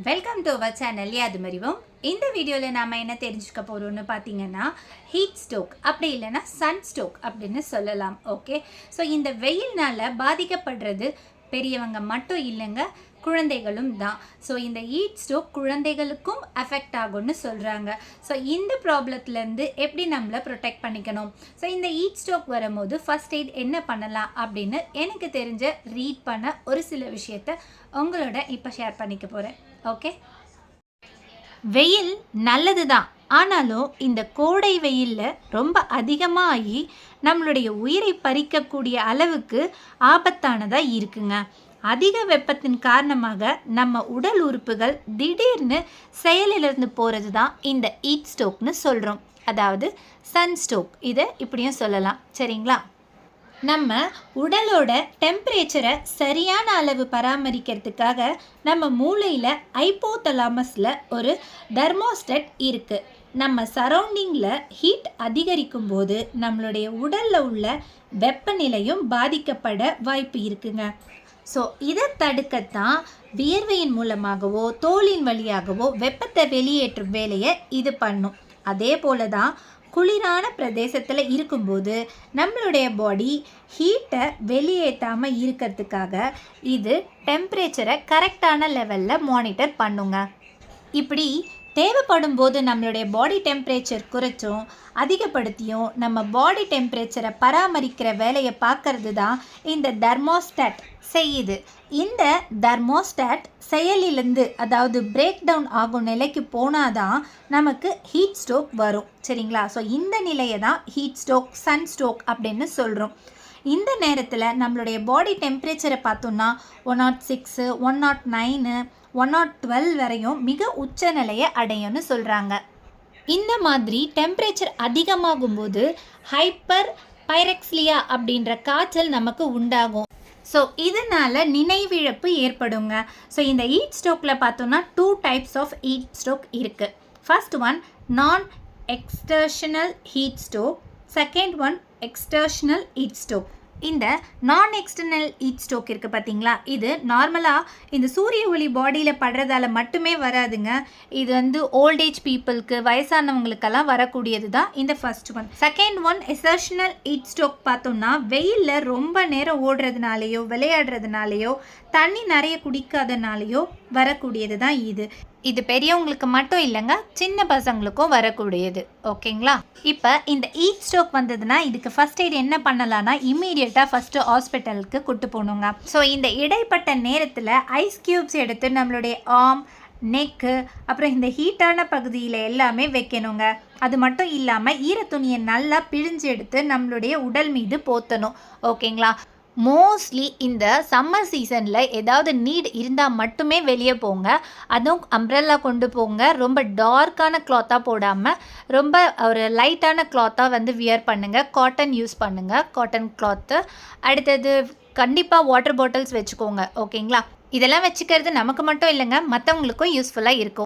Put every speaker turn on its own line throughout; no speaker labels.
Welcome to our channel Yadhumarivom. இந்த வீடியோவில் நாம் என்ன தெரிஞ்சுக்க போகிறோம்னு பார்த்தீங்கன்னா ஹீட் ஸ்ட்ரோக் அப்படி இல்லைன்னா சன் ஸ்ட்ரோக் அப்படின்னு சொல்லலாம். ஓகே, ஸோ இந்த வெயில்னால் பாதிக்கப்படுறது பெரியவங்க மட்டும் இல்லைங்க, குழந்தைகளும் தான். ஸோ இந்த ஹீட் ஸ்ட்ரோக் குழந்தைகளுக்கும் அஃபெக்ட் ஆகும்னு சொல்கிறாங்க. ஸோ இந்த ப்ராப்ளத்துலேருந்து எப்படி நம்மளை ப்ரொடெக்ட் பண்ணிக்கணும், ஸோ இந்த ஹீட் ஸ்ட்ரோக் வரும்போது ஃபர்ஸ்ட் எய்ட் என்ன பண்ணலாம் அப்படின்னு எனக்கு தெரிஞ்ச ரீட் பண்ண ஒரு சில விஷயத்த உங்களோட இப்போ ஷேர் பண்ணிக்க போகிறேன். ஓகே, வெயில் நல்லது தான், ஆனாலும் இந்த கோடை வெயிலில் ரொம்ப அதிகமாகி நம்மளுடைய உயிரை பறிக்கக்கூடிய அளவுக்கு ஆபத்தானதாக இருக்குங்க. அதிக வெப்பத்தின் காரணமாக நம்ம உடல் உறுப்புகள் திடீர்னு செயலிலிருந்து போகிறது தான் இந்த ஹீட் ஸ்ட்ரோக்னு சொல்கிறோம், அதாவது சன் ஸ்ட்ரோக். இதை இப்படியும் சொல்லலாம், சரிங்களா? நம்ம உடலோட டெம்பரேச்சரை சரியான அளவு பராமரிக்கிறதுக்காக நம்ம மூளையில் ஹைப்போதலாமஸில் ஒரு தெர்மோஸ்டேட் இருக்குது. நம்ம சரௌண்டிங்கில் ஹீட் அதிகரிக்கும் போது நம்மளுடைய உடலில் உள்ள வெப்பநிலையும் பாதிக்கப்பட வாய்ப்பு இருக்குங்க. ஸோ இதை தடுக்கத்தான் வியர்வையின் மூலமாகவோ தோலின் வழியாகவோ வெப்பத்தை வெளியேற்றும் வேலையை இது பண்ணும். அதே போல தான் குளிரான பிரதேசத்தில் இருக்கும்போது நம்மளுடைய பாடி ஹீட்டை வெளியேற்றாமல் இருக்கிறதுக்காக இது டெம்பரேச்சரை கரெக்டான லெவலில் மானிட்டர் பண்ணுங்க. இப்படி தேவைப்படும் போது நம்மளுடைய பாடி டெம்பரேச்சர் குறைச்சும் அதிகப்படுத்தியும் நம்ம பாடி டெம்பரேச்சரை பராமரிக்கிற வேலையை பார்க்கறது தான் இந்த தெர்மோஸ்டாட் செய்யுது. இந்த தெர்மோஸ்டாட் செயலிலிருந்து, அதாவது பிரேக் டவுன் ஆகும் நிலைக்கு போனாதான் நமக்கு ஹீட் ஸ்ட்ரோக் வரும், சரிங்களா? ஸோ இந்த நிலையை தான் ஹீட் ஸ்ட்ரோக், சன் ஸ்ட்ரோக் அப்படின்னு சொல்கிறோம். இந்த நேரத்தில் நம்மளுடைய பாடி டெம்பரேச்சரை பார்த்தோம்னா 106, 109, 112 வரையும் மிக உச்ச நிலையை அடையும்னு சொல்கிறாங்க. இந்த மாதிரி டெம்பரேச்சர் அதிகமாகும்போது ஹைப்பர் பைரெக்சிலியா அப்படின்ற காய்ச்சல் நமக்கு உண்டாகும். ஸோ இதனால் நினைவிழப்பு ஏற்படுங்க. ஸோ இந்த ஹீட் ஸ்ட்ரோக்கில் பார்த்தோம்னா 2 டைப்ஸ் ஆஃப் ஹீட் ஸ்ட்ரோக் இருக்குது. First one non exertional heat stroke, second one exertional heat stroke. இந்த நான் எக்ஸ்டர்னல் ஹீட் ஸ்ட்ரோக் இருக்குது பார்த்தீங்களா, இது நார்மலாக இந்த சூரிய ஒளி பாடியில் படுறதால மட்டுமே வராதுங்க. இது வந்து ஓல்டேஜ் பீப்புளுக்கு, வயசானவங்களுக்கெல்லாம் வரக்கூடியது தான் இந்த first one. Second one exertional heat stroke பார்த்தோம்னா வெயிலில் ரொம்ப நேரம் ஓடுறதுனாலையோ விளையாடுறதுனாலையோ தண்ணி நிறைய குடிக்காதனாலையோ வரக்கூடியது தான் இது. இது பெரியவங்களுக்கு மட்டும் இல்லைங்க, சின்ன பசங்களுக்கும் வரக்கூடியது, ஓகேங்களா? இப்போ இந்த ஹீட் ஸ்ட்ரோக் வந்ததுன்னா இதுக்கு ஃபர்ஸ்ட் எய்ட் என்ன பண்ணலான்னா இம்மீடியட்டாக ஃபஸ்ட்டு ஹாஸ்பிட்டலுக்கு கூட்டு போகணுங்க. ஸோ இந்த இடைப்பட்ட நேரத்தில் ஐஸ் க்யூப்ஸ் எடுத்து நம்மளுடைய ஆர்ம், நெக்கு, அப்புறம் இந்த ஹீட்டான பகுதியில் எல்லாமே வைக்கணுங்க. அது மட்டும் இல்லாமல் ஈரத்துணியை நல்லா பிழிஞ்சு எடுத்து நம்மளுடைய உடல் மீது போத்தணும், ஓகேங்களா? மோஸ்ட்லி இந்த சம்மர் சீசனில் ஏதாவது நீட் இருந்தால் மட்டுமே வெளியே போங்க. அதுவும் அம்ப்ரெல்லா கொண்டு போங்க. ரொம்ப டார்க்கான கிளாத்தாக போடாமல் ரொம்ப ஒரு லைட்டான கிளாத்தாக வந்து வியர் பண்ணுங்கள். காட்டன் யூஸ் பண்ணுங்கள், காட்டன் கிளாத்து. அடுத்தது கண்டிப்பாக வாட்டர் பாட்டில்ஸ் வச்சுக்கோங்க, ஓகேங்களா? இதெல்லாம் வச்சுக்கிறது நமக்கு மட்டும் இல்லைங்க, மற்றவங்களுக்கும் யூஸ்ஃபுல்லாக இருக்கும்.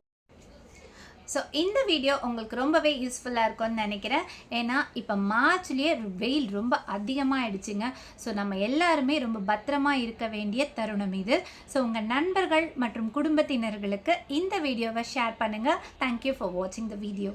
ஸோ இந்த வீடியோ உங்களுக்கு ரொம்பவே யூஸ்ஃபுல்லாக இருக்கும்னு நினைக்கிறேன். ஏன்னா இப்போ மார்ச்லேயே வெயில் ரொம்ப அதிகமாக ஆயிடுச்சுங்க. ஸோ நம்ம எல்லாருமே ரொம்ப பத்திரமாக இருக்க வேண்டிய தருணம் இது. ஸோ உங்கள் நண்பர்கள் மற்றும் குடும்பத்தினர்களுக்கு இந்த வீடியோவை ஷேர் பண்ணுங்கள். தேங்க்யூ ஃபார் வாட்சிங் த வீடியோ.